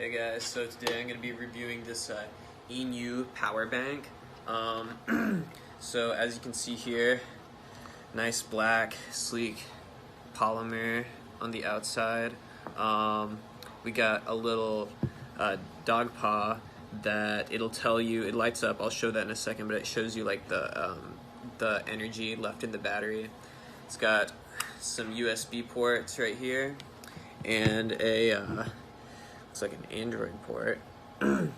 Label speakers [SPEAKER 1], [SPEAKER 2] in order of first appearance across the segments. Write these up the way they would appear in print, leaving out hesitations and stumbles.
[SPEAKER 1] Hey guys, so today I'm going to be reviewing this INIU power bank. So as you can see here, nice black, sleek polymer on the outside. We got a little dog paw that it'll tell you, it lights up, I'll show that in a second, but it shows you like the energy left in the battery. It's got some USB ports right here and a looks like an Android port. And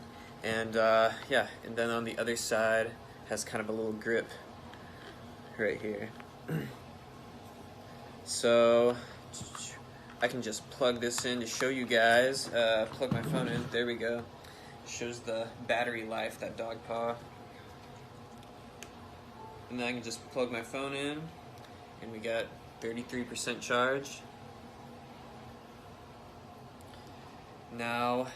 [SPEAKER 1] yeah, and then on the other side has kind of a little grip right here. So I can just plug this in to show you guys. Plug my phone in, there we go. Shows the battery life, that dog paw. And then I can just plug my phone in and we got 33% charge. Now,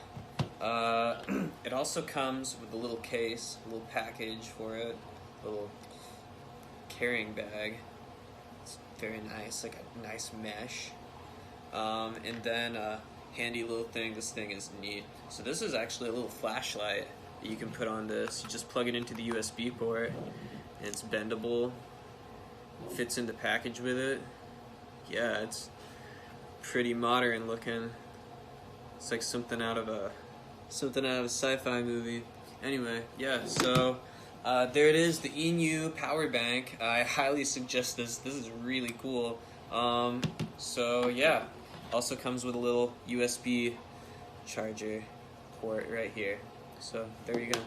[SPEAKER 1] it also comes with a little case, a little package for it, a little carrying bag. It's very nice, like a nice mesh. And then a handy little thing, this thing is neat. So this is actually a little flashlight that you can put on this. You just plug it into the USB port, and it's bendable, fits in the package with it. Yeah, it's pretty modern looking. It's like something out of a sci-fi movie. Anyway, yeah, so there it is, the INIU power bank. I highly suggest this. This is really cool. So yeah, also comes with a little USB charger port right here. So there you go.